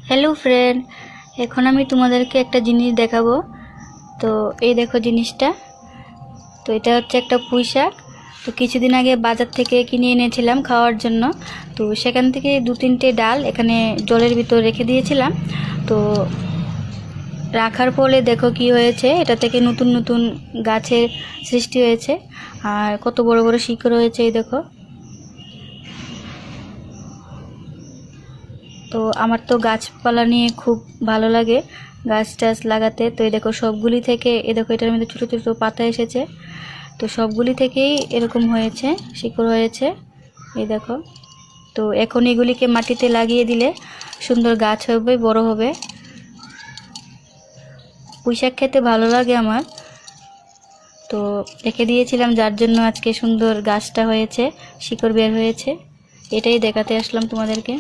Hello friend, এখন আমি তোমাদেরকে একটা জিনিস দেখাবো। তো এই দেখো জিনিসটা। তো এটা হচ্ছে একটা পুঁইশাক। তো কিছুদিন আগে বাজার থেকে কিনে এনেছিলাম খাওয়ার জন্য। তো সেখান থেকে 2-3টে ডাল এখানে জলের ভিতর রেখে দিয়েছিলাম। তো রাখার ফলে দেখো কি হয়েছে, এটা থেকে নতুন নতুন গাছের সৃষ্টি হয়েছে। আর কত বড় বড় শিকড় হয়েছে, এই দেখো। তো আমার তো গাছপালা নিয়ে খুব ভালো লাগে, গাছ টাছ লাগাতে। তো এই দেখো সবগুলি থেকে, এই দেখো এটার মধ্যে ছোটো ছোটো পাতা এসেছে। তো সবগুলি থেকেই এরকম হয়েছে, শিকড় হয়েছে, এই দেখো। তো এখন এগুলিকে মাটিতে লাগিয়ে দিলে সুন্দর গাছ হবে, বড় হবে। পুঁইশাক খেতে ভালো লাগে আমার। তো রেখে দিয়েছিলাম, যার জন্য আজকে সুন্দর গাছটা হয়েছে, শিকড় বের হয়েছে। এটাই দেখাতে আসলাম তোমাদেরকে।